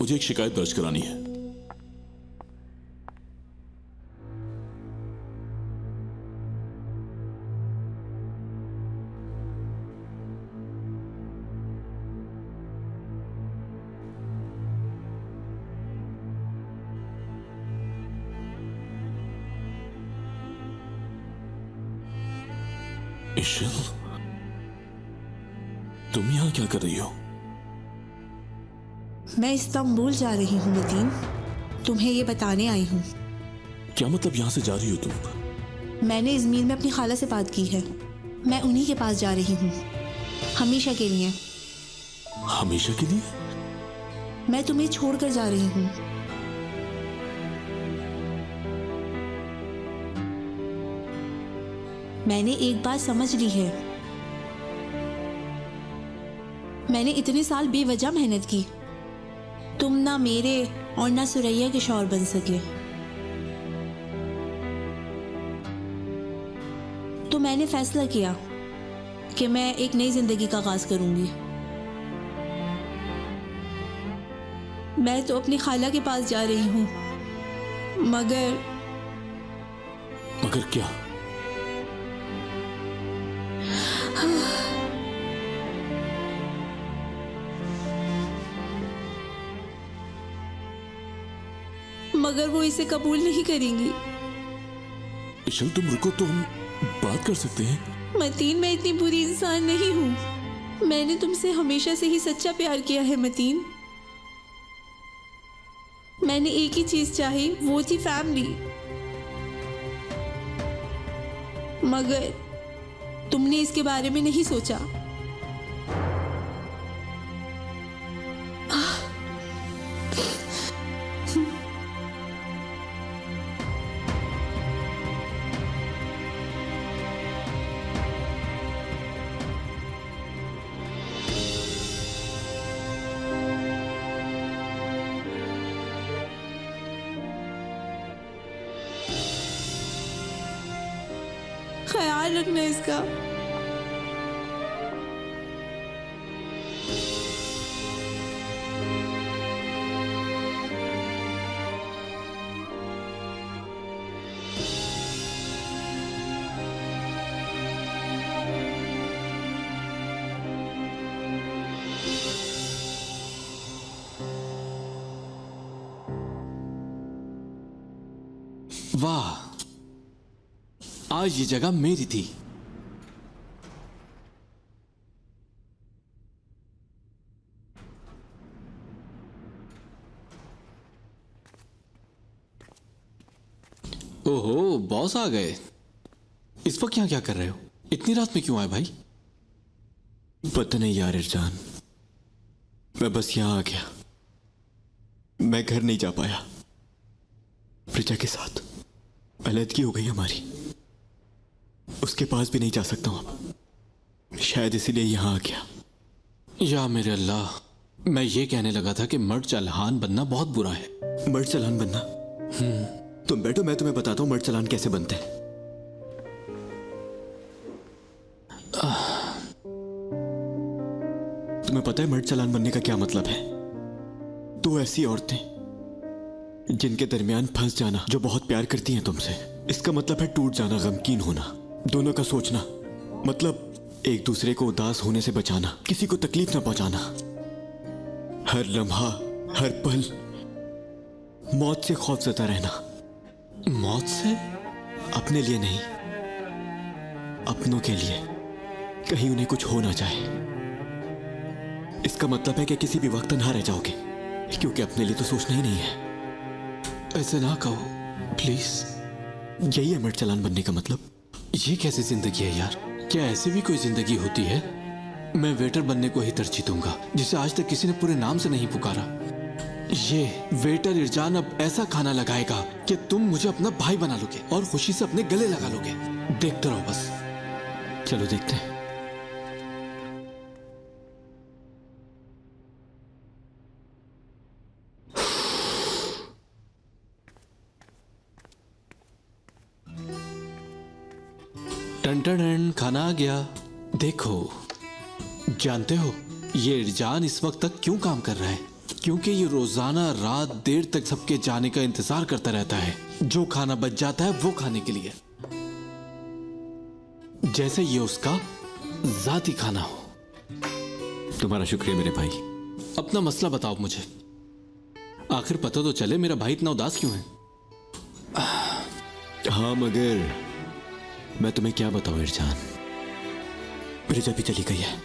मुझे एक शिकायत दर्ज करानी है। इशिल, तुम यहां क्या कर रही हो? मैं इस्तांबुल जा रही हूँ मतीन, तुम्हें ये बताने आई हूँ। क्या मतलब यहां से जा रही हो तुम? मैंने इज़मीर में अपनी खाला से बात की है, मैं उन्हीं के पास जा रही हूँ हमेशा के लिए। हमेशा के लिए? मैं तुम्हें छोड़कर जा रही हूँ। मैंने एक बात समझ ली है, मैंने इतने साल बेवजह मेहनत की, तुम ना मेरे और ना सुरैया के शौहर बन सके, तो मैंने फैसला किया कि मैं एक नई जिंदगी का आगाज करूंगी। मैं तो अपनी खाला के पास जा रही हूँ, मगर क्या? मगर वो इसे कबूल नहीं करेंगी। इशल, तुम रुको तो हम बात कर सकते हैं। मतीन, मैं इतनी बुरी इंसान नहीं हूँ, मैंने तुमसे हमेशा से ही सच्चा प्यार किया है मतीन। मैंने एक ही चीज चाही, वो थी फैमिली, मगर तुमने इसके बारे में नहीं सोचा। ख्याल रखना इसका। वाह, आज ये जगह मेरी थी। ओहो, बॉस आ गए। इस वक्त यहाँ क्या कर रहे हो? इतनी रात में क्यों आए भाई? पता नहीं यार इरजान, मैं बस यहां आ गया। मैं घर नहीं जा पाया। प्रजा के साथ अलग हो गई हमारी, उसके पास भी नहीं जा सकता हूं अब, शायद इसीलिए यहां आ गया। या मेरे अल्लाह, मैं ये कहने लगा था कि मर्द चलहान बनना बहुत बुरा है। मर्द चलान बनना? तुम बैठो, मैं तुम्हें बताता हूं मर्द चलान कैसे बनते हैं। तुम्हें पता है मर्द चलान बनने का क्या मतलब है? दो ऐसी औरतें जिनके दरमियान फंस जाना, जो बहुत प्यार करती हैं तुमसे, इसका मतलब है टूट जाना, गमकीन होना, दोनों का सोचना, मतलब एक दूसरे को उदास होने से बचाना, किसी को तकलीफ ना पहुंचाना, हर लम्हा हर पल मौत से खौफजदा रहना। मौत से? अपने लिए नहीं, अपनों के लिए, कहीं उन्हें कुछ हो ना जाए। इसका मतलब है कि किसी भी वक्त तन्हा रह जाओगे, क्योंकि अपने लिए तो सोचना ही नहीं है। ऐसे ना कहो प्लीज। यही है मर्द चलान बनने का मतलब। ये कैसी जिंदगी है यार? क्या ऐसी भी कोई जिंदगी होती है? मैं वेटर बनने को ही तरजीह दूंगा, जिसे आज तक किसी ने पूरे नाम से नहीं पुकारा। ये वेटर इरजान अब ऐसा खाना लगाएगा कि तुम मुझे अपना भाई बना लोगे और खुशी से अपने गले लगा लोगे। देखते रहो बस। चलो देखते हैं। टन खाना आ गया। देखो, जानते हो ये इरजान इस वक्त तक क्यों काम कर रहा है? क्योंकि ये रोजाना रात देर तक सबके जाने का इंतजार करता रहता है। जो खाना बच जाता है वो खाने के लिए, जैसे ये उसका जाती खाना हो। तुम्हारा शुक्रिया मेरे भाई। अपना मसला बताओ मुझे, आखिर पता तो चले मेरा भाई इतना उदास क्यों है। हाँ मगर मैं तुम्हें क्या बताऊं इरजान, रिजा भी चली गई है।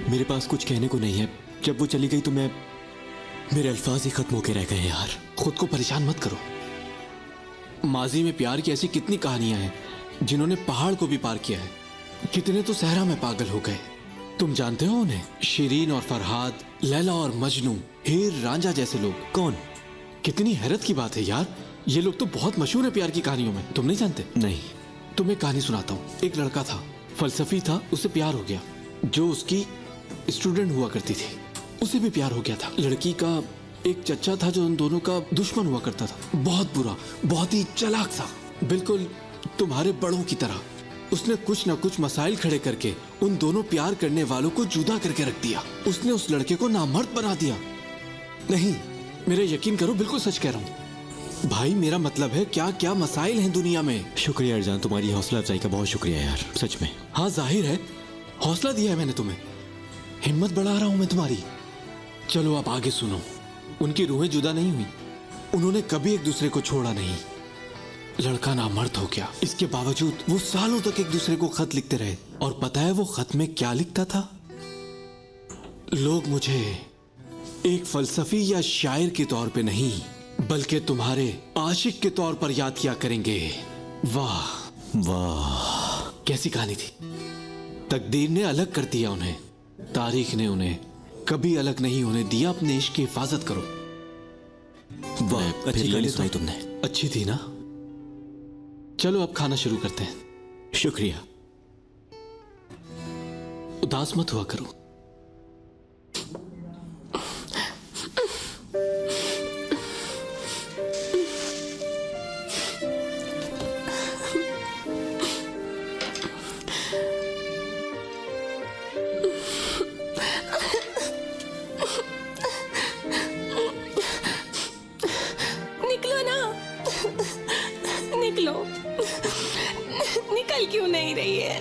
मेरे पास कुछ कहने को नहीं है। जब वो चली गई तो मेरे अल्फाज ही खत्म होके रह गए हैं यार। खुद को परेशान मत करो। माजी में प्यार की ऐसी कितनी कहानियां हैं जिन्होंने पहाड़ को भी पार किया है। कितने तो सहरा में पागल हो गए। तुम जानते हो उन्हें? शिरीन और फरहाद, लैला और मजनू, हीर रांझा जैसे लोग। कौन? कितनी हैरत की बात है यार, ये लोग तो बहुत मशहूर है प्यार की कहानियों में। तुम नहीं जानते? नहीं। तुम्हें कहानी सुनाता हूँ। एक लड़का था, फलसफी था, उससे प्यार हो गया। जो उसकी स्टूडेंट हुआ करती थी उसे भी प्यार हो गया था। लड़की का एक चचा था जो उन दोनों का दुश्मन हुआ करता था। बहुत बुरा, बहुत ही चालाक सा, बिल्कुल तुम्हारे बड़ों की तरह। उसने कुछ ना कुछ मसाइल खड़े करके उन दोनों प्यार करने वालों को जुदा करके रख दिया। उसने उस लड़के को नामर्द बना दिया। नहीं, मेरा यकीन करो, बिल्कुल सच कह रहा हूँ भाई। मेरा मतलब है क्या क्या मसाइल हैं दुनिया में। शुक्रिया इरजान, तुम्हारी हौसला अफजाई का बहुत शुक्रिया यार, सच में। हाँ जाहिर है, हौसला दिया है मैंने तुम्हें, हिम्मत बढ़ा रहा हूं मैं तुम्हारी। चलो आप आगे सुनो। उनकी रूहें जुदा नहीं हुई, उन्होंने कभी एक दूसरे को छोड़ा नहीं। लड़का नामर्द हो गया, इसके बावजूद वो सालों तक एक दूसरे को खत लिखते रहे। और पता है वो खत में क्या लिखता था? लोग मुझे एक फलसफी या शायर के तौर पे नहीं बल्कि तुम्हारे आशिक के तौर पर याद किया करेंगे। वाह वाह, कैसी कहानी थी। तकदीर ने अलग कर दिया उन्हें, तारीख ने उन्हें कभी अलग नहीं होने दिया। अपने इश्क की हिफाजत करो। वाह, अच्छी कहानी सुनाई तुमने। अच्छी थी ना? चलो अब खाना शुरू करते हैं। शुक्रिया। उदास मत हुआ करो। निकलो ना, निकलो। निकल क्यों नहीं रही है?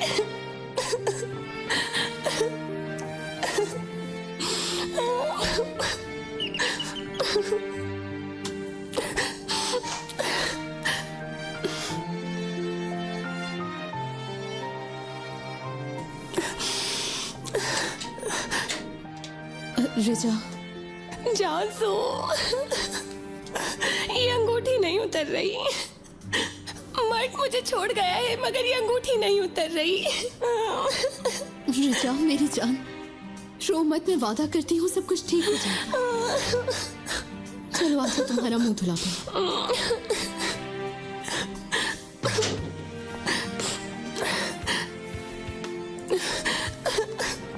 रिजा, जान सो, ये अंगूठी नहीं उतर रही। मर्द मुझे छोड़ गया है मगर ये अंगूठी नहीं उतर रही। रिजा मेरी जान, रो मत, मैं वादा करती हूँ सब कुछ ठीक हो जाए। चलो आज तुम्हारा मुंह धुलाते हैं।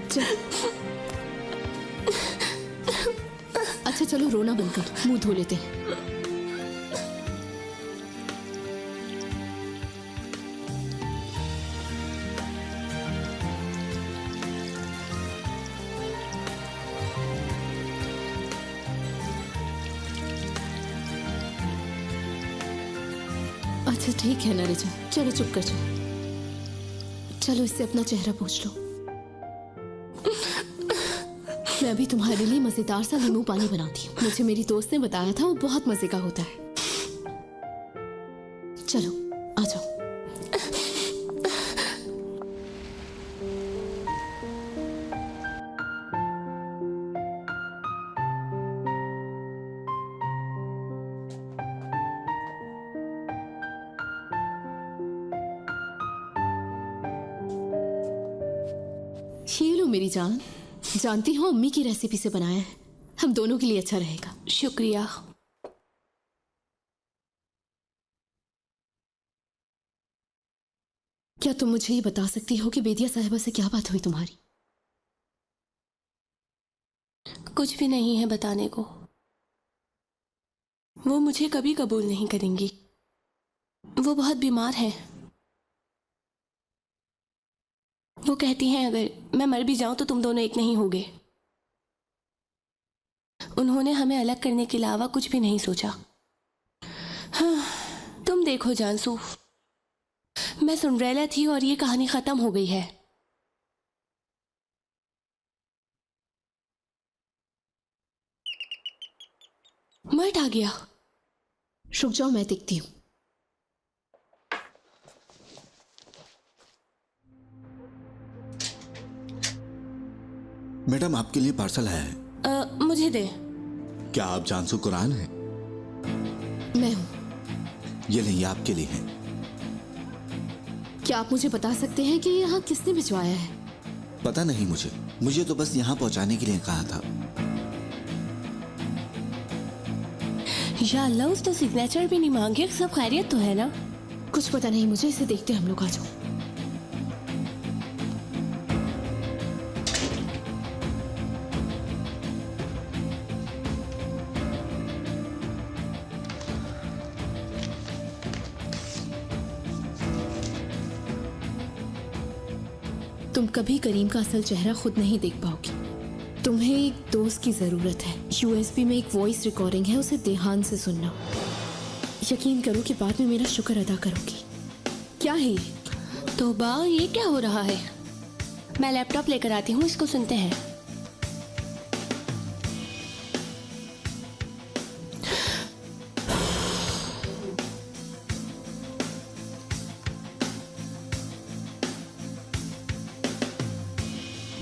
चल। अच्छा चलो रोना बंद कर, मुंह धो लेते हैं। अच्छा ठीक है ना रिजा, चलो चुप कर जाओ। चलो इससे अपना चेहरा पोंछ लो। मैं अभी तुम्हारे लिए मजेदार सा नींबू पानी बनाती हूँ। मुझे मेरी दोस्त ने बताया था, वो बहुत मजे का होता है। चलो आ जाओ। ये लो मेरी जान, जानती हो अम्मी की रेसिपी से बनाया है, हम दोनों के लिए अच्छा रहेगा। शुक्रिया। क्या तुम मुझे ये बता सकती हो कि बेदिया साहिबा से क्या बात हुई तुम्हारी? कुछ भी नहीं है बताने को। वो मुझे कभी कबूल नहीं करेंगी। वो बहुत बीमार है। वो कहती हैं अगर मैं मर भी जाऊं तो तुम दोनों एक नहीं होगे। उन्होंने हमें अलग करने के अलावा कुछ भी नहीं सोचा। हाँ, तुम देखो जानसू, मैं सिंड्रेला थी और ये कहानी खत्म हो गई है। मर्ट आ गया। रुक जाओ, मैं देखती हूँ। मैडम, आपके लिए पार्सल आया है। मुझे दे। क्या आप जानसू कुरान हैं? मैं हूँ। ये नहीं, आपके लिए है। क्या आप मुझे बता सकते हैं कि यहाँ किसने भिजवाया है? पता नहीं मुझे तो बस यहाँ पहुँचाने के लिए कहा था। या अल्लाह, उस तो सिग्नेचर भी नहीं मांगे। सब खैरियत तो है ना? कुछ पता नहीं मुझे, इसे देखते हम लोग। आ जाओ। तुम कभी करीम का असल चेहरा खुद नहीं देख पाओगी। तुम्हें एक दोस्त की जरूरत है। यूएसबी में एक वॉइस रिकॉर्डिंग है, उसे ध्यान से सुनना। यकीन करो कि बाद में मेरा शुक्र अदा करोगी। क्या है ये? तौबा, ये क्या हो रहा है? मैं लैपटॉप लेकर आती हूँ, इसको सुनते हैं।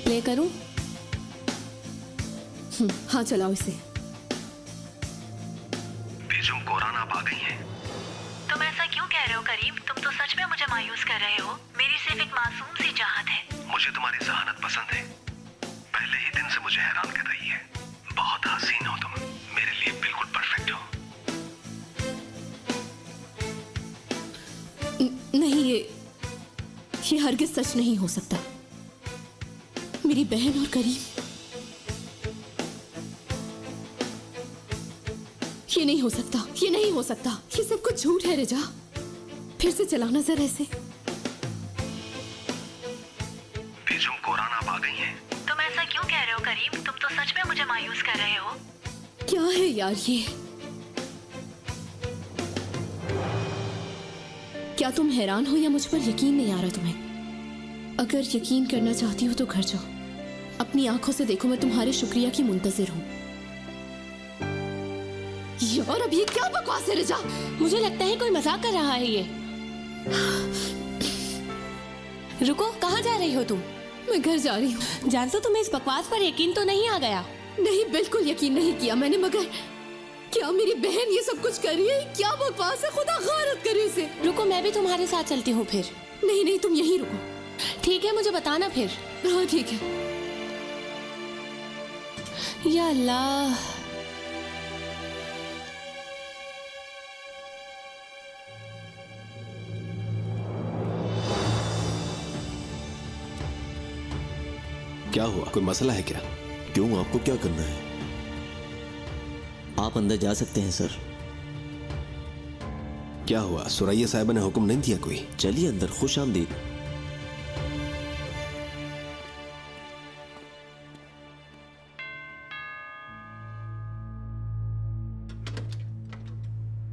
प्ले करूं? हाँ, चलाओ इसे। बेजुम कुरान आप आ गई हैं। तुम ऐसा क्यों कह रहे हो करीम? तुम तो सच में मुझे मायूस कर रहे हो। मेरी सिर्फ एक मासूम सी चाहत है। मुझे तुम्हारी जहानत पसंद है। पहले ही दिन से मुझे हैरान कर रही है। बहुत हसीन हो तुम, मेरे लिए बिल्कुल परफेक्ट हो। नहीं, ये हरगिज सच नहीं हो सकता। मेरी बहन और करीम, ये नहीं हो सकता, ये नहीं हो सकता। ये सब कुछ झूठ है रिजा। फिर से चलाना जरा ऐसे। बेजुम कुरान आप आ गई हैं। तुम ऐसा क्यों कह रहे हो करीम? तुम तो सच में मुझे मायूस कर रहे हो। क्या है यार ये? क्या तुम हैरान हो या मुझ पर यकीन नहीं आ रहा तुम्हें? अगर यकीन करना चाहती हो तो घर जाओ, अपनी आंखों से देखो। मैं तुम्हारे शुक्रिया की मुंतजिर हूं। यार, अब ये क्या बकवास है रिजा? मुझे लगता है कोई मजाक कर रहा है ये। रुको, कहाँ जा रही हो तुम? मैं घर जा रही हूँ। जानसो, तुम्हें इस बकवास पर यकीन तो नहीं आ गया? नहीं, बिल्कुल यकीन नहीं किया मैंने। मगर क्या मेरी बहन ये सब कुछ कर रही है? क्या बकवास है? खुदा गारत करे उसे। रुको, मैं भी तुम्हारे साथ चलती हूँ फिर। नहीं नहीं, तुम यहीं रुको। ठीक है, मुझे बताना फिर। हाँ ठीक है। या अल्लाह, क्या हुआ? कोई मसला है क्या? क्यों, आपको क्या करना है? आप अंदर जा सकते हैं सर। क्या हुआ? सुरैया साहिबा ने हुक्म नहीं दिया कोई? चलिए अंदर, खुश आमदीद।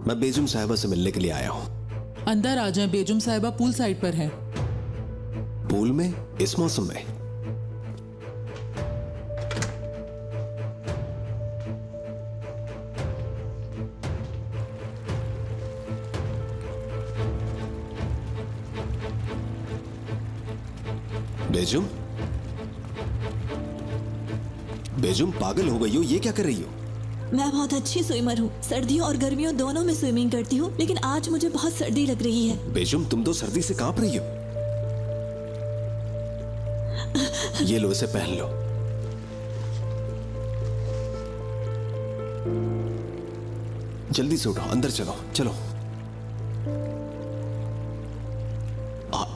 मैं बेजुम साहिबा से मिलने के लिए आया हूं। अंदर आ जाएं, बेजुम साहिबा पूल साइड पर है। पूल में? इस मौसम में? बेजुम, बेजुम पागल हो गई हो? ये क्या कर रही हो? मैं बहुत अच्छी स्विमर हूँ। सर्दियों और गर्मियों दोनों में स्विमिंग करती हूँ, लेकिन आज मुझे बहुत सर्दी लग रही है। बेजुम, तुम तो सर्दी से कांप रही हो। ये लो, इसे पहन लो। जल्दी से उठो, अंदर चलो चलो।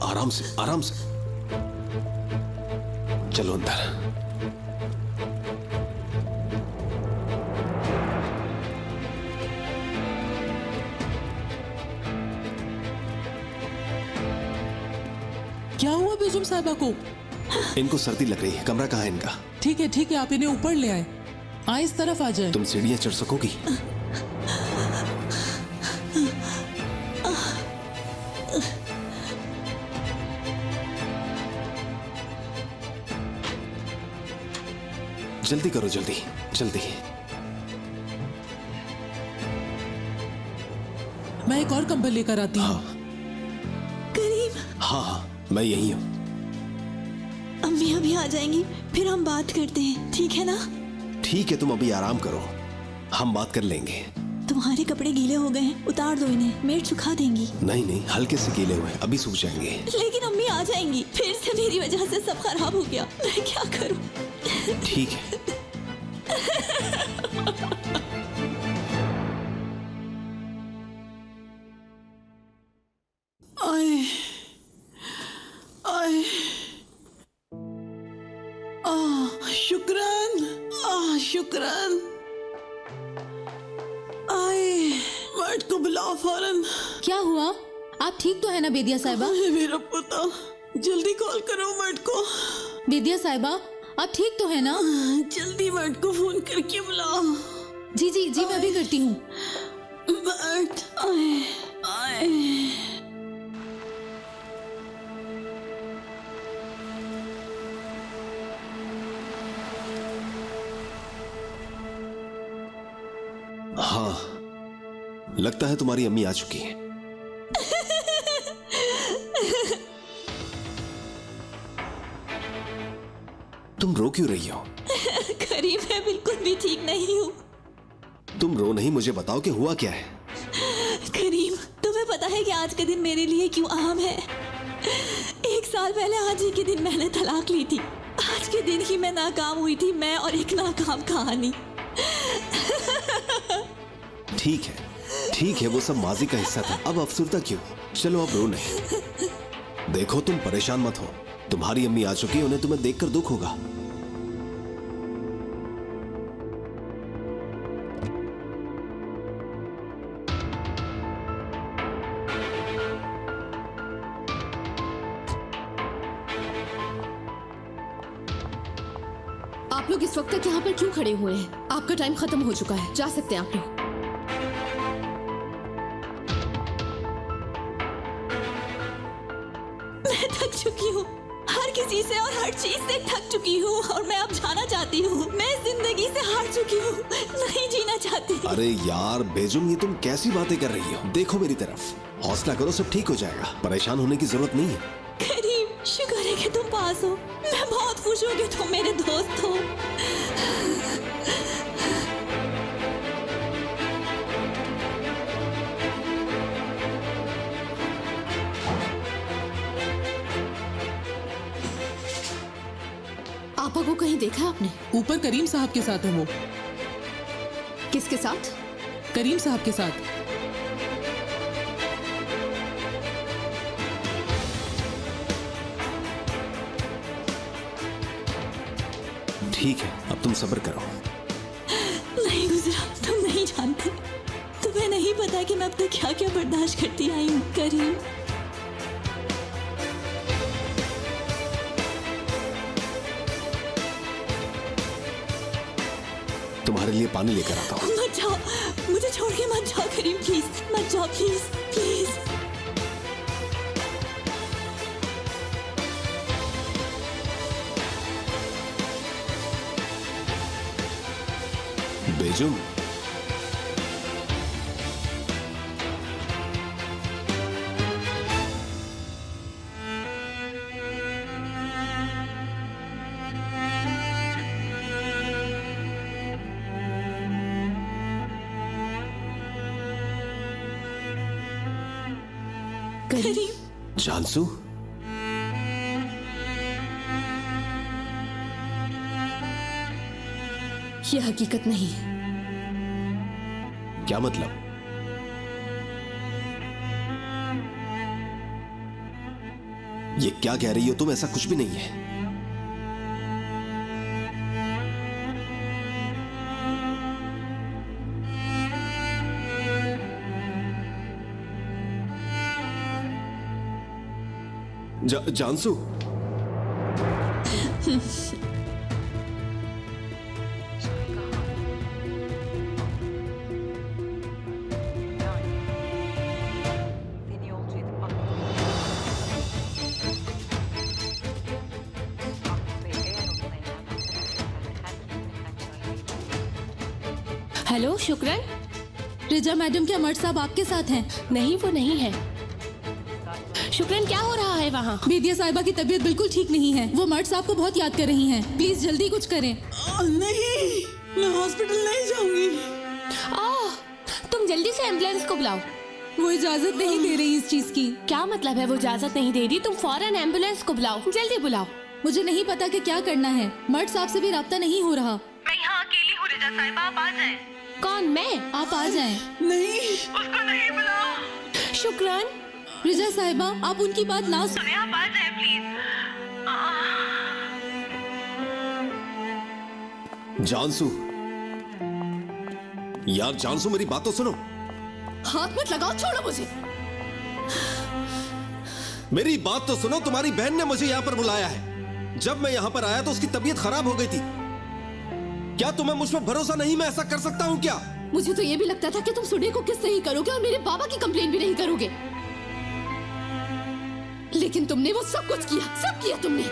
आराम से, आराम से चलो अंदर। क्या हुआ बेजुम साहिबा को? इनको सर्दी लग रही है। कमरा कहाँ है इनका? ठीक है, आप इन्हें ऊपर ले आए। आ इस तरफ आ जाए। तुम सीढ़ियां चढ़ सकोगी? जल्दी करो, जल्दी जल्दी। मैं एक और कंबल लेकर आती हूँ। करीम, हाँ हाँ, मैं यही हूं। अम्मी अभी आ जाएंगी, फिर हम बात करते हैं, ठीक है ना? ठीक है, तुम अभी आराम करो, हम बात कर लेंगे। तुम्हारे कपड़े गीले हो गए हैं, उतार दो इन्हें, मेड सुखा देंगी। नहीं नहीं, हल्के से गीले हुए, अभी सूख जाएंगे। लेकिन अम्मी आ जाएंगी, फिर से मेरी वजह से सब खराब हो गया, मैं क्या करूं? ठीक है। आए आए शुक्रान, शुक्रान। आए, मर्द को बुलाओ फौरन। क्या हुआ? आप ठीक तो है ना बेदिया साहिबा? मेरा पुता, जल्दी कॉल करो मर्द को। बेदिया साहिबा, आप ठीक तो है ना? जल्दी मर्द को फोन करके बुलाओ। जी जी जी, मैं भी करती हूँ। मर्द, आए आए। हाँ, लगता है तुम्हारी अम्मी आ चुकी है। तुम रो क्यों रही हो? करीम, मैं बिल्कुल भी ठीक नहीं हूँ। तुम रो नहीं, मुझे बताओ कि हुआ क्या है। करीम, तुम्हें पता है कि आज के दिन मेरे लिए क्यों अहम है? 1 साल पहले आज ही के दिन मैंने तलाक ली थी। आज के दिन ही मैं नाकाम हुई थी, मैं और एक नाकाम कहानी। ठीक है, वो सब माजी का हिस्सा था। अब अफसुर्दा क्यों? चलो अब रो नहीं। देखो, तुम परेशान मत हो, तुम्हारी अम्मी आ चुकी है, उन्हें तुम्हें देखकर दुख होगा। आप लोग इस वक्त तक यहाँ पर क्यों खड़े हुए हैं? आपका टाइम खत्म हो चुका है, जा सकते हैं आप लोग। मैं थक चुकी हूँ, हर किसी से और हर चीज से थक चुकी हूँ, और मैं अब जाना चाहती हूँ। मैं जिंदगी से हार चुकी हूँ, नहीं जीना चाहती। अरे यार बेजुम, ये तुम कैसी बातें कर रही हो? देखो मेरी तरफ, हौसला करो, सब ठीक हो जाएगा, परेशान होने की जरूरत नहीं है। करीम, शुक्र है कि तुम पास हो। मैं बहुत खुश हूँ कि तुम मेरे दोस्त हो। आपा को कहीं देखा है आपने? ऊपर करीम साहब के साथ है वो। किसके साथ? करीम साहब के साथ। ठीक है, अब तुम सब्र करो। नहीं गुजरा, तुम नहीं जानते। तुम्हें नहीं पता कि मैं अब तक क्या क्या बर्दाश्त करती आई हूँ करीम। तुम्हारे लिए पानी लेकर आता हूँ। मत जाओ, मुझे छोड़ के मत जाओ करीम, प्लीज मत जाओ, प्लीज प्लीज। बेजुम, करीम, जानसू, ये हकीकत नहीं है। क्या मतलब? ये क्या कह रही हो तुम? ऐसा कुछ भी नहीं है। जानसू, हेलो शुक्रन। रिजा मैडम, क्या मर्द साहब आपके साथ हैं? नहीं, वो नहीं है। शुक्रन, क्या हो रहा है वहाँ? बेदिया साहिबा की तबीयत बिल्कुल ठीक नहीं है। वो मर्द साहब को बहुत याद कर रही हैं। प्लीज जल्दी कुछ करें। नहीं, मैं हॉस्पिटल नहीं जाऊंगी। तुम जल्दी से एम्बुलेंस को बुलाओ। वो इजाजत नहीं दे रही इस चीज की। क्या मतलब है वो इजाजत नहीं दे रही? तुम फौरन एम्बुलेंस को बुलाओ, जल्दी बुलाओ। मुझे नहीं पता कि क्या करना है। मर्द साहब से भी राब्ता नहीं हो रहा। मैं यहाँ अकेली हूँ रिजा साहिबा, आप आ जाएं। कौन? मैं? आप आ जाएं। नहीं, उसको नहीं बुलाओ। शुक्रन। रिजा साहिबा, आप उनकी बात ना सुने, आप आ जाएं प्लीज। जानसू, यार जानसू, मेरी बात तो सुनो। हाथ मत लगाओ, छोड़ो मुझे। मेरी बात तो सुनो। तुम्हारी बहन ने मुझे यहाँ पर बुलाया है। जब मैं यहाँ पर आया तो उसकी तबीयत खराब हो गई थी। क्या तुम्हें मुझ पर भरोसा नहीं? मैं ऐसा कर सकता हूँ क्या? मुझे तो ये भी लगता था कि तुम सुडे को किस नहीं करोगे और मेरे बाबा की कंप्लेन भी नहीं करोगे, लेकिन तुमने वो सब कुछ किया, सब किया तुमने।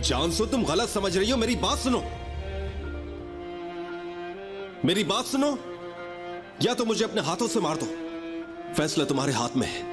जानसू, तुम गलत समझ रही हो। मेरी बात सुनो, मेरी बात सुनो। या तो मुझे अपने हाथों से मार दो, फैसला तुम्हारे हाथ में है।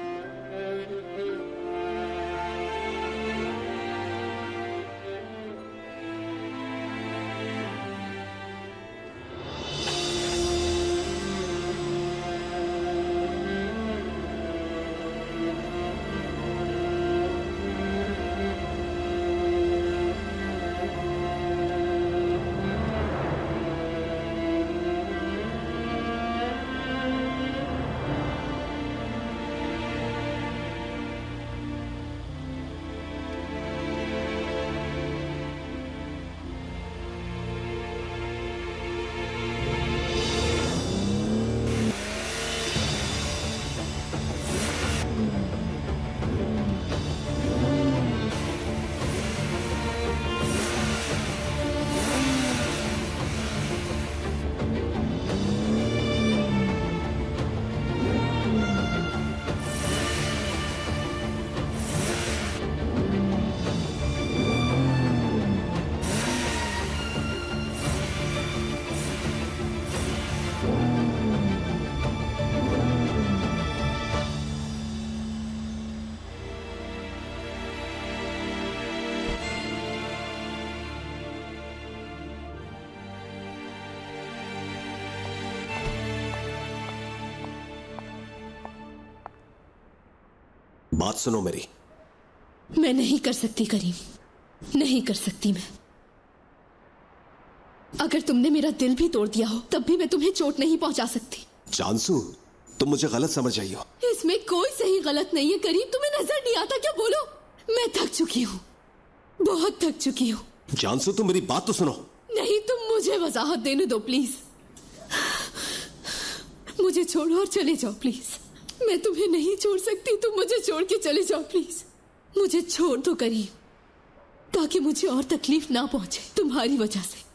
बात सुनो मेरी। मैं नहीं कर सकती करीम, नहीं कर सकती मैं। अगर तुमने मेरा दिल भी तोड़ दिया हो तब भी मैं तुम्हें चोट नहीं पहुंचा सकती। जानसू, तुम मुझे गलत समझ रही हो। इसमें कोई सही गलत नहीं है करीम। तुम्हें नजर नहीं आता क्या? बोलो। मैं थक चुकी हूँ, बहुत थक चुकी हूँ। जानसू, तुम मेरी बात तो सुनो। नहीं, तुम मुझे वजाहत देने दो प्लीज। मुझे छोड़ो और चले जाओ प्लीज। मैं तुम्हें नहीं छोड़ सकती, तुम मुझे छोड़ के चले जाओ प्लीज। मुझे छोड़ दो करीम, ताकि मुझे और तकलीफ ना पहुंचे तुम्हारी वजह से।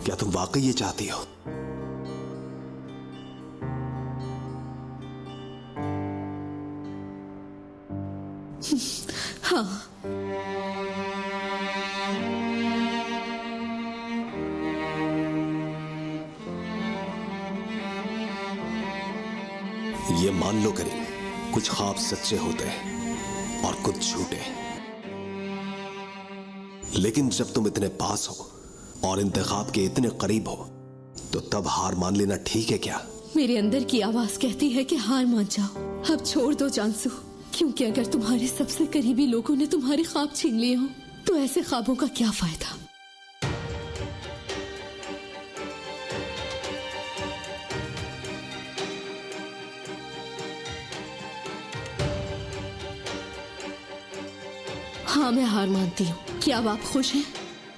क्या तुम वाकई ये चाहती हो? हाँ। ये मान लो करीम, कुछ ख्वाब सच्चे होते हैं और कुछ झूठे। लेकिन जब तुम इतने पास हो और इंतखाब के इतने करीब हो तो तब हार मान लेना ठीक है क्या? मेरे अंदर की आवाज कहती है कि हार मान जाओ, अब छोड़ दो जानसू। क्योंकि अगर तुम्हारे सबसे करीबी लोगों ने तुम्हारे ख्वाब छीन लिए हो तो ऐसे ख्वाबों का क्या फायदा? हाँ, मैं हार मानती हूँ। क्या अब आप खुश हैं?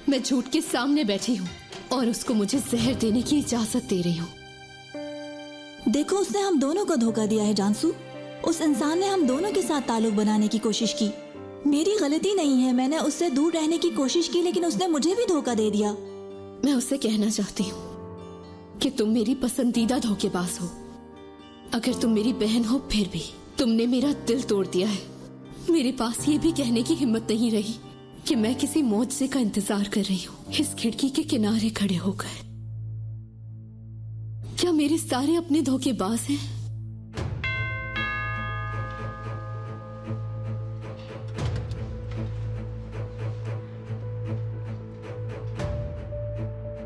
मैं झूठ के सामने बैठी हूँ और उसको मुझे जहर देने की इजाजत दे रही हूँ। देखो, उसने हम दोनों को धोखा दिया है जानसू। उस इंसान ने हम दोनों के साथ ताल्लुक बनाने की कोशिश की मेरी गलती नहीं है, मैंने उससे दूर रहने की कोशिश की लेकिन उसने मुझे भी धोखा दे दिया। मैं उससे कहना चाहती हूँ कि तुम मेरी पसंदीदा धोखेबाज हो। अगर तुम मेरी बहन हो फिर भी तुमने मेरा दिल तोड़ दिया है। मेरे पास ये भी कहने की हिम्मत नहीं रही कि मैं किसी मौजे का इंतजार कर रही हूँ इस खिड़की के किनारे खड़े होकर। क्या मेरे सारे अपने धोखेबाज हैं?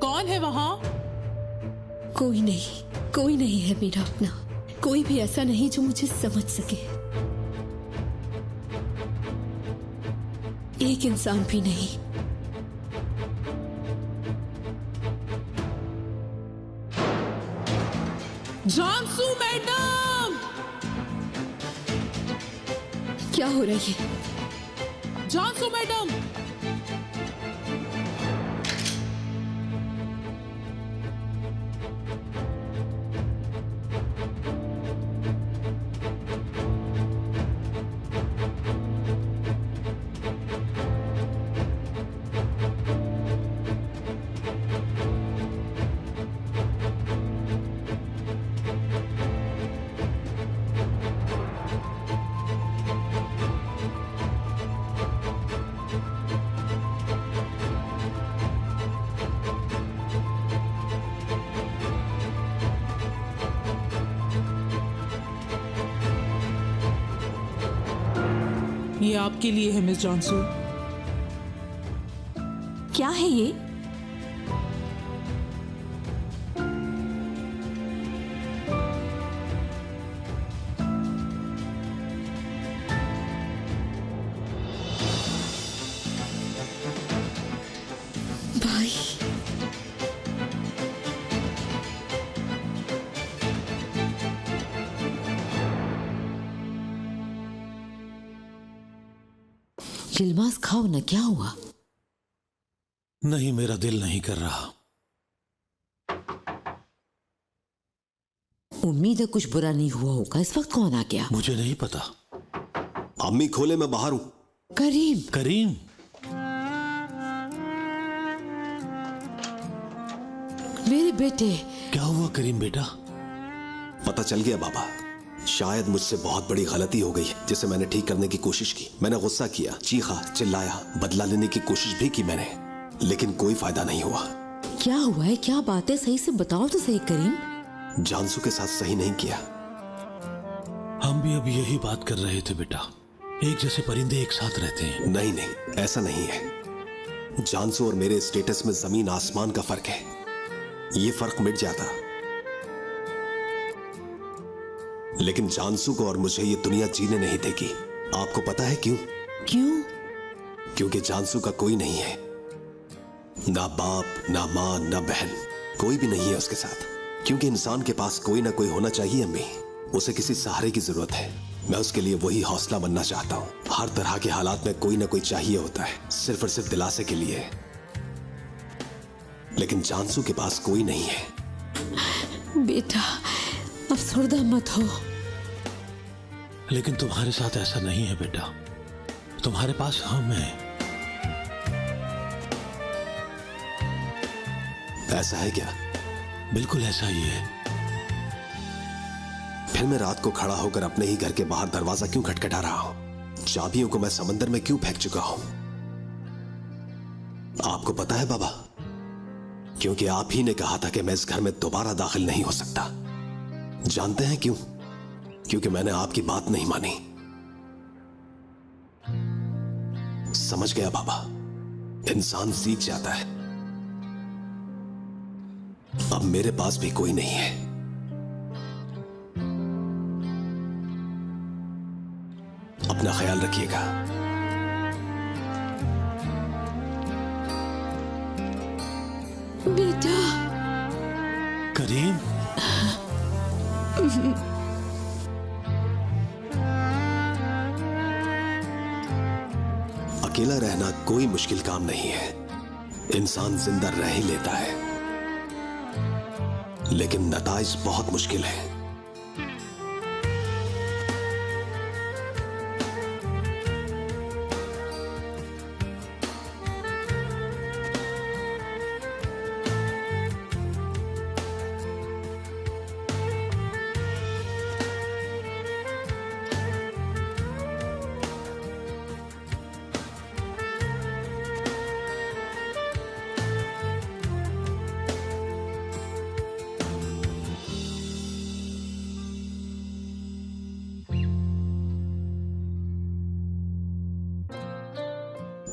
कौन है वहां? कोई नहीं है मेरा अपना। कोई भी ऐसा नहीं जो मुझे समझ सके। एक इंसान भी नहीं। जानसू मैडम! क्या हो रहा है? जानसू मैडम! ये आपके लिए है मिस जानसू। क्या है ये? भाई, यिल्माज़ खाओ ना, क्या हुआ? नहीं, मेरा दिल नहीं कर रहा। उम्मीद है कुछ बुरा नहीं हुआ होगा। इस वक्त कौन आ गया? मुझे नहीं पता। अम्मी खोले, मैं बाहर हूं। करीम। करीम, मेरे बेटे। क्या हुआ करीम बेटा? पता चल गया बाबा। शायद मुझसे बहुत बड़ी गलती हो गई है जिसे मैंने ठीक करने की कोशिश की। मैंने गुस्सा किया, चीखा, चिल्लाया, बदला लेने की कोशिश भी की मैंने, लेकिन कोई फायदा नहीं हुआ। क्या हुआ है? क्या बात है? सही से बताओ तो सही करीम। जानसू के साथ सही नहीं किया। हम भी अब यही बात कर रहे थे बेटा। एक जैसे परिंदे एक साथ रहते हैं। नहीं नहीं, ऐसा नहीं है। जानसू और मेरे स्टेटस में जमीन आसमान का फर्क है। ये फर्क मिट जाता, लेकिन जानसू को और मुझे ये दुनिया जीने नहीं देगी। आपको पता है क्यों? क्यों? क्योंकि जानसू का कोई नहीं है, ना बाप, ना माँ, ना बहन, कोई भी नहीं है उसके साथ। क्योंकि इंसान के पास कोई ना कोई होना चाहिए अम्मी। उसे किसी सहारे की जरूरत है। मैं उसके लिए वही हौसला बनना चाहता हूँ। हर तरह के हालात में कोई ना कोई चाहिए होता है, सिर्फ और सिर्फ दिलासे के लिए। लेकिन जानसू के पास कोई नहीं है। बेटा, अफसरदा मत हो। लेकिन तुम्हारे साथ ऐसा नहीं है बेटा। तुम्हारे पास हम हैं। ऐसा है क्या? बिल्कुल ऐसा ही है। फिर मैं रात को खड़ा होकर अपने ही घर के बाहर दरवाजा क्यों खटखटा रहा हूं? चाबियों को मैं समंदर में क्यों फेंक चुका हूं? आपको पता है बाबा, क्योंकि आप ही ने कहा था कि मैं इस घर में दोबारा दाखिल नहीं हो सकता। जानते हैं क्यों? क्योंकि मैंने आपकी बात नहीं मानी। समझ गया बाबा, इंसान सीख जाता है। अब मेरे पास भी कोई नहीं है। अपना ख्याल रखिएगा। बेटा। करीम, अकेला रहना कोई मुश्किल काम नहीं है। इंसान जिंदा रह ही लेता है, लेकिन नताइज बहुत मुश्किल है।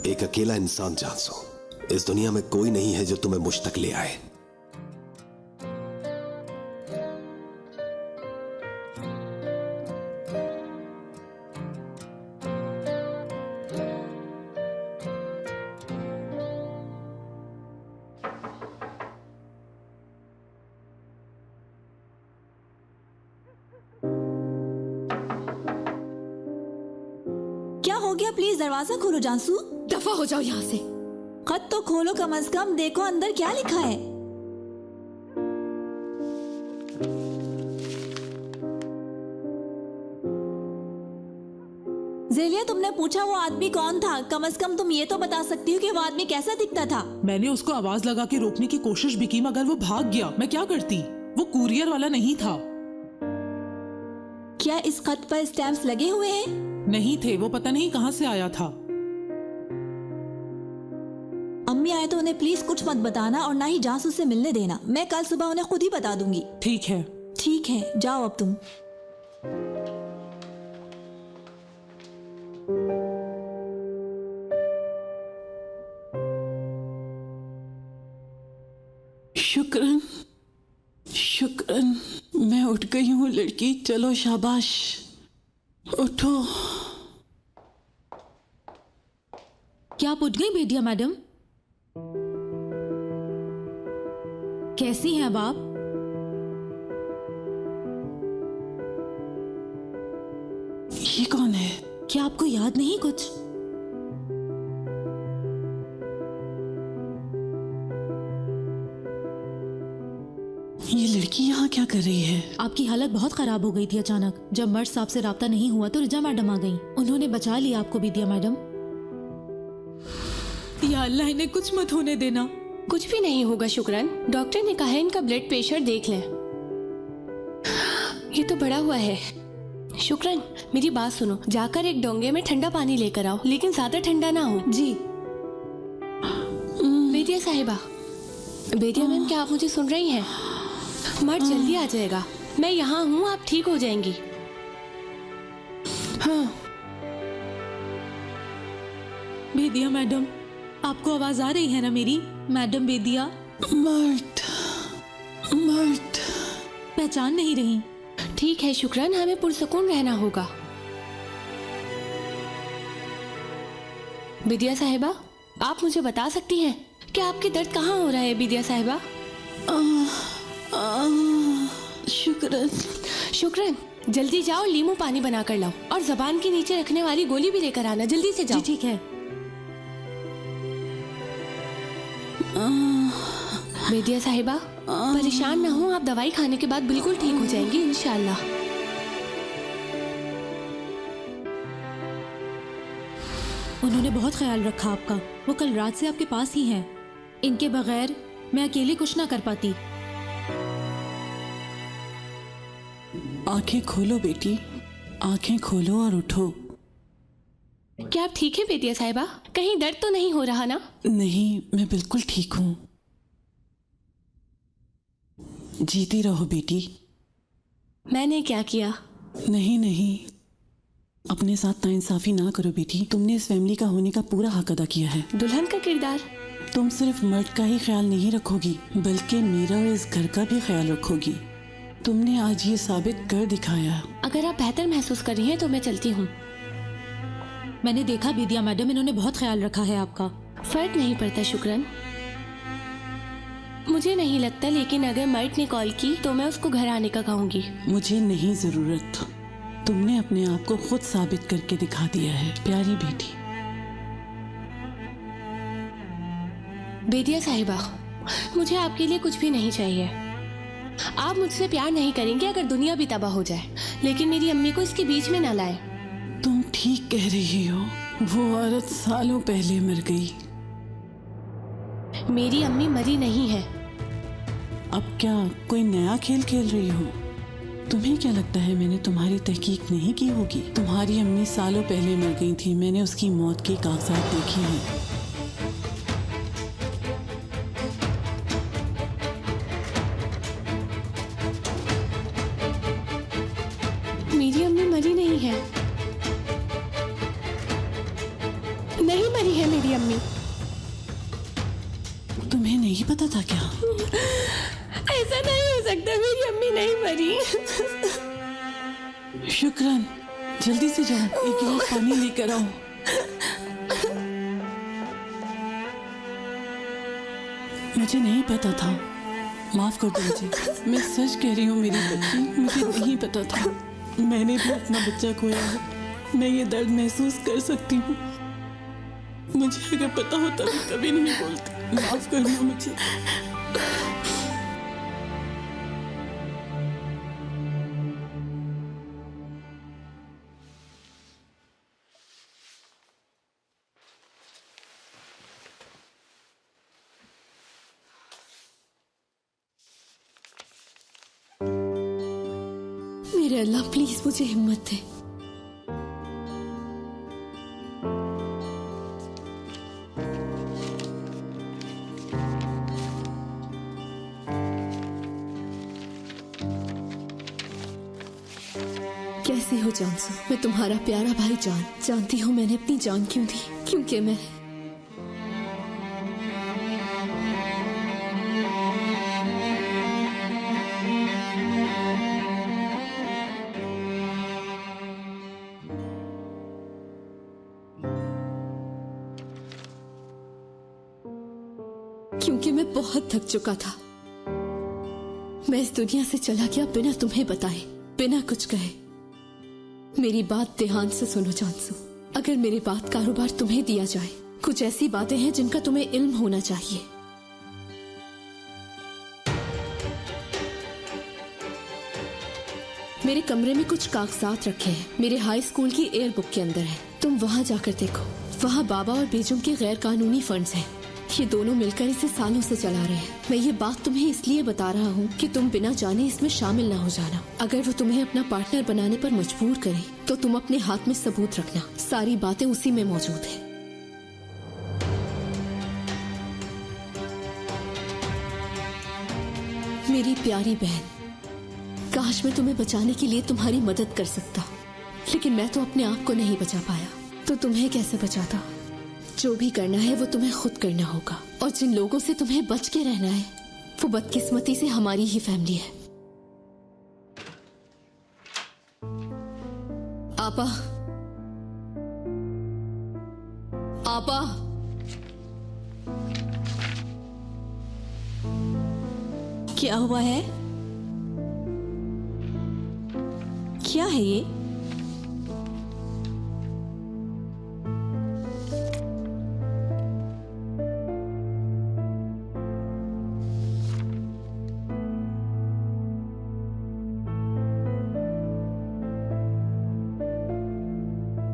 एक अकेला इंसान जानसू। इस दुनिया में कोई नहीं है जो तुम्हें मुझ तक ले आए। क्या हो गया? प्लीज दरवाजा खोलो जानसू। दफा हो जाओ यहाँ से। खत तो खोलो, कम से कम देखो अंदर क्या लिखा है। जेलिया, तुमने पूछा वो आदमी कौन था? कम से कम तुम ये तो बता सकती हो कि वो आदमी कैसा दिखता था। मैंने उसको आवाज लगा के रोकने की कोशिश भी की, मगर वो भाग गया। मैं क्या करती? वो कुरियर वाला नहीं था। क्या इस खत पर स्टैम्प्स लगे हुए हैं? नहीं थे, वो पता नहीं कहाँ से आया था। अम्मी आए तो उन्हें प्लीज कुछ मत बताना और ना ही जासूस से मिलने देना। मैं कल सुबह उन्हें खुद ही बता दूंगी। ठीक है। ठीक है, जाओ अब तुम। शुक्रन, शुक्रन, मैं उठ गई हूँ लड़की। चलो शाबाश, उठो। क्या आप उठ गई बेदिया मैडम? कैसी हैं अब आप? ये कौन है? क्या आपको याद नहीं कुछ? ये लड़की यहाँ क्या कर रही है? आपकी हालत बहुत खराब हो गई थी अचानक। जब मर्ज साहब से राब्ता नहीं हुआ तो रिजा मैडम आ गई। उन्होंने बचा लिया आपको बेदिया मैडम। या अल्लाह, इन्हें कुछ मत होने देना। कुछ भी नहीं होगा शुक्रन। डॉक्टर ने कहा है इनका ब्लड प्रेशर देख लें। ये तो बड़ा हुआ है। शुक्रन, मेरी बात सुनो, जाकर एक डोंगे में ठंडा पानी लेकर आओ, लेकिन ज्यादा ठंडा ना हो। जी। बेदिया साहिबा, बेदिया मैम, क्या आप मुझे सुन रही हैं? मर्द जल्दी आ जाएगा। मैं यहाँ हूँ, आप ठीक हो जाएंगी। हाँ। बेदिया मैडम, आपको आवाज आ रही है ना मेरी? मैडम बेदिया। मर्द, मर्द। पहचान नहीं रही? ठीक है शुक्रन, हमें पुरसुकून रहना होगा। बेदिया साहिबा, आप मुझे बता सकती हैं कि आपके दर्द कहाँ हो रहा है? बेदिया साहिबा। शुक्रन, शुक्रन, जल्दी जाओ, लीमू पानी बना कर लाओ और जबान के नीचे रखने वाली गोली भी लेकर आना। जल्दी से जाओ। जी ठीक है। बेदिया साहिबा, परेशान ना हो, आप दवाई खाने के बाद बिल्कुल ठीक हो जाएंगी इंशाल्लाह। उन्होंने बहुत ख्याल रखा आपका। वो कल रात से आपके पास ही हैं। इनके बगैर मैं अकेले कुछ ना कर पाती। आंखें खोलो बेटी, आंखें खोलो और उठो। क्या आप ठीक है बेदिया साहिबा? कहीं दर्द तो नहीं हो रहा ना? नहीं, मैं बिल्कुल ठीक हूँ। जीती रहो बेटी। मैंने क्या किया? नहीं नहीं, अपने साथ नाइंसाफी ना करो बेटी। तुमने इस फैमिली का होने का पूरा हक अदा किया है। दुल्हन का किरदार? तुम सिर्फ मर्द का ही ख्याल नहीं रखोगी, बल्कि मेरा और इस घर का भी ख्याल रखोगी। तुमने आज ये साबित कर दिखाया। अगर आप बेहतर महसूस कर रही हैं तो मैं चलती हूँ। मैंने देखा बेदिया मैडम, इन्होंने बहुत ख्याल रखा है आपका। फर्क नहीं पड़ता शुक्रन, मुझे नहीं लगता, लेकिन अगर मर्द ने कॉल की तो मैं उसको घर आने का कहूँगी। मुझे नहीं जरूरत। तुमने अपने आप को खुद साबित करके दिखा दिया है प्यारी बेटी। बेदिया साहिबा, मुझे आपके लिए कुछ भी नहीं चाहिए। आप मुझसे प्यार नहीं करेंगे अगर दुनिया भी तबाह हो जाए, लेकिन मेरी अम्मी को इसके बीच में ना लाए। तुम ठीक कह रही हो, वो औरत सालों पहले मर गई। मेरी अम्मी मरी नहीं है। अब क्या कोई नया खेल खेल रही हो? तुम्हें क्या लगता है मैंने तुम्हारी तहकीक नहीं की होगी? तुम्हारी अम्मी सालों पहले मर गई थी, मैंने उसकी मौत के कागजात देखे हैं। मेरी अम्मी मरी नहीं है। नहीं मरी है मेरी अम्मी। तुम्हें नहीं पता था क्या? ऐसा नहीं हो सकता, मेरी अम्मी नहीं मरी। शुक्रान, जल्दी से जाओ, एक गिलास पानी लेकर आओ। मुझे नहीं पता था, माफ कर दो मुझे। मैं सच कह रही हूँ मेरी बच्ची, मुझे नहीं पता था। मैंने भी अपना बच्चा खोया है, मैं ये दर्द महसूस कर सकती हूँ। मुझे अगर पता होता मैं कभी नहीं बोलती। माफ करना मुझे। मेरे अल्लाह प्लीज मुझे हिम्मत दे। कैसी हो जानसू? मैं तुम्हारा प्यारा भाई जानती हूँ मैंने अपनी जान क्यों दी, क्योंकि मैं बहुत थक चुका था। मैं इस दुनिया से चला गया बिना तुम्हें बताए, बिना कुछ कहे। मेरी बात ध्यान से सुनो जानसू, अगर मेरी बात कारोबार तुम्हें दिया जाए, कुछ ऐसी बातें हैं जिनका तुम्हें इल्म होना चाहिए। मेरे कमरे में कुछ कागजात रखे हैं, मेरे हाई स्कूल की एयर बुक के अंदर है। तुम वहां जाकर देखो, वहां बाबा और बेजुम के गैर कानूनी फंड्स हैं। ये दोनों मिलकर इसे सालों से चला रहे हैं। मैं ये बात तुम्हें इसलिए बता रहा हूँ कि तुम बिना जाने इसमें शामिल ना हो जाना। अगर वो तुम्हें अपना पार्टनर बनाने पर मजबूर करे तो तुम अपने हाथ में सबूत रखना, सारी बातें उसी में मौजूद है। मेरी प्यारी बहन, काश मैं तुम्हें बचाने के लिए तुम्हारी मदद कर सकता, लेकिन मैं तो अपने आप को नहीं बचा पाया, तो तुम्हें कैसे बचाता? जो भी करना है वो तुम्हें खुद करना होगा, और जिन लोगों से तुम्हें बच के रहना है वो बदकिस्मती से हमारी ही फैमिली है। आपा, आपा, क्या हुआ है? क्या है ये?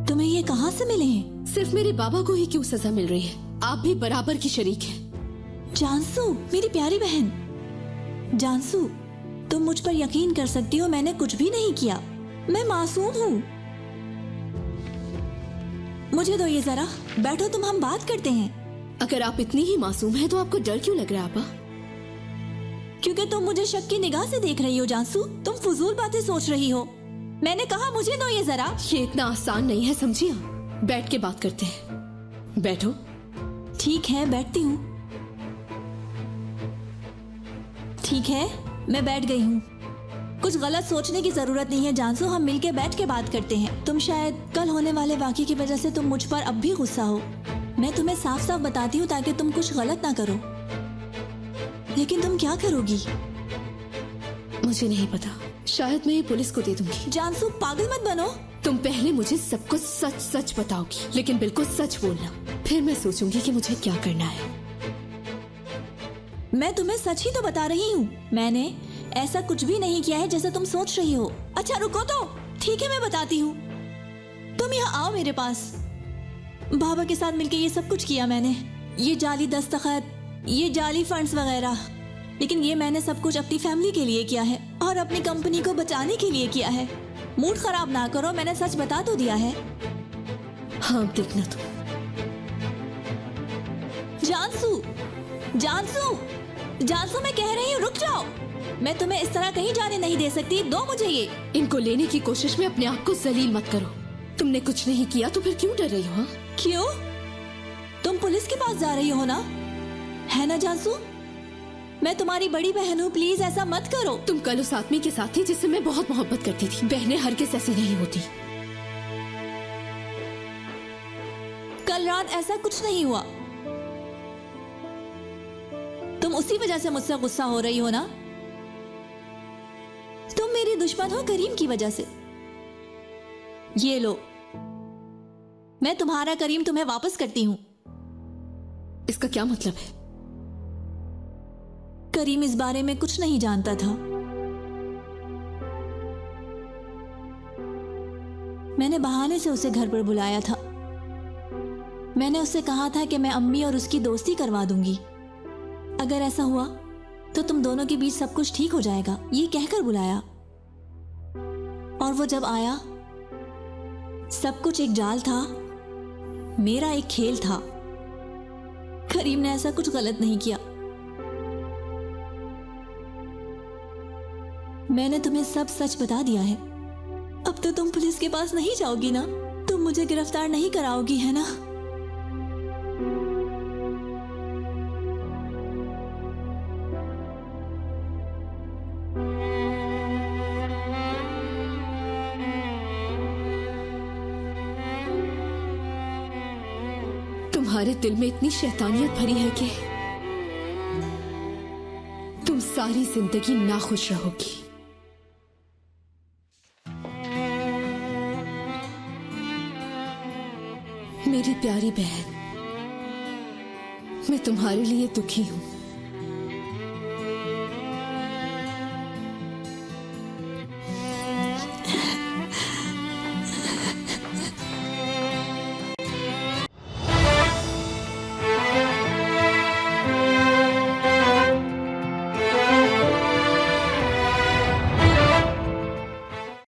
तुम्हें ये कहाँ से मिले हैं? सिर्फ मेरे बाबा को ही क्यों सजा मिल रही है? आप भी बराबर की शरीक हैं। जानसू, मेरी प्यारी बहन जानसू, तुम मुझ पर यकीन कर सकती हो, मैंने कुछ भी नहीं किया। मैं मासूम हूँ। मुझे दो ये जरा, बैठो, तुम हम बात करते हैं। अगर आप इतनी ही मासूम हैं तो आपको डर क्यों लग रहा है आपा? क्योंकि तुम मुझे शक की निगाह से देख रही हो जानसू, तुम फजूल बातें सोच रही हो। मैंने कहा मुझे दो ये जरा। ये इतना आसान नहीं है, समझिए। बैठ के बात करते हैं, बैठो। ठीक है, बैठती हूँ। ठीक है, मैं बैठ गई हूँ। कुछ गलत सोचने की जरूरत नहीं है जानसू, हम मिलके बैठ के बात करते हैं। तुम शायद कल होने वाले वाक़ये की वजह से तुम मुझ पर अब भी गुस्सा हो। मैं तुम्हें साफ साफ बताती हूँ ताकि तुम कुछ गलत ना करो। लेकिन तुम क्या करोगी? मुझे नहीं पता, शायद मैं ये पुलिस को दे दूंगी। जानसू, पागल मत बनो। तुम पहले मुझे सब कुछ सच सच बताओगी, लेकिन बिल्कुल सच बोलना, फिर मैं सोचूंगी कि मुझे क्या करना है। मैं तुम्हें सच ही तो बता रही हूँ। मैंने ऐसा कुछ भी नहीं किया है जैसा तुम सोच रही हो। अच्छा रुको तो, ठीक है मैं बताती हूँ। तुम यहाँ आओ मेरे पास। बाबा के साथ मिलके ये सब कुछ किया मैंने, ये जाली दस्तखत, ये जाली फंड्स वगैरह, लेकिन ये मैंने सब कुछ अपनी फैमिली के लिए किया है और अपनी कंपनी को बचाने के लिए किया है। मूड खराब ना करो, मैंने सच बता तो दिया है। हाँ देखना तो। जानसू, जानसू, जानसू, मैं कह रही हूँ रुक जाओ। मैं तुम्हें इस तरह कहीं जाने नहीं दे सकती, दो मुझे ये। इनको लेने की कोशिश में अपने आप को जलील मत करो। तुमने कुछ नहीं किया तो फिर क्यों डर रही हो? क्यों? पुलिस के पास जा रही हो ना, है ना जानसू? मैं तुम्हारी बड़ी बहन हूँ, प्लीज ऐसा मत करो। तुम कल उस आदमी के साथ थी जिससे मैं बहुत मोहब्बत करती थी। बहनें हरगिज़ ऐसी नहीं होती। कल रात ऐसा कुछ नहीं हुआ। तुम उसी वजह से मुझसे गुस्सा हो रही हो ना? तुम मेरी दुश्मन हो करीम की वजह से। ये लो, मैं तुम्हारा करीम तुम्हें वापस करती हूं। इसका क्या मतलब है? करीम इस बारे में कुछ नहीं जानता था। मैंने बहाने से उसे घर पर बुलाया था। मैंने उससे कहा था कि मैं अम्मी और उसकी दोस्ती करवा दूंगी। अगर ऐसा हुआ तो तुम दोनों के बीच सब कुछ ठीक हो जाएगा, ये कहकर बुलाया। और वो जब आया, सब कुछ एक जाल था, मेरा एक खेल था। करीम ने ऐसा कुछ गलत नहीं किया। मैंने तुम्हें सब सच बता दिया है। अब तो तुम पुलिस के पास नहीं जाओगी ना? तुम मुझे गिरफ्तार नहीं कराओगी, है ना? तुम्हारे दिल में इतनी शैतानियत भरी है कि तुम सारी जिंदगी नाखुश रहोगी। मेरी प्यारी बहन, मैं तुम्हारे लिए दुखी हूं।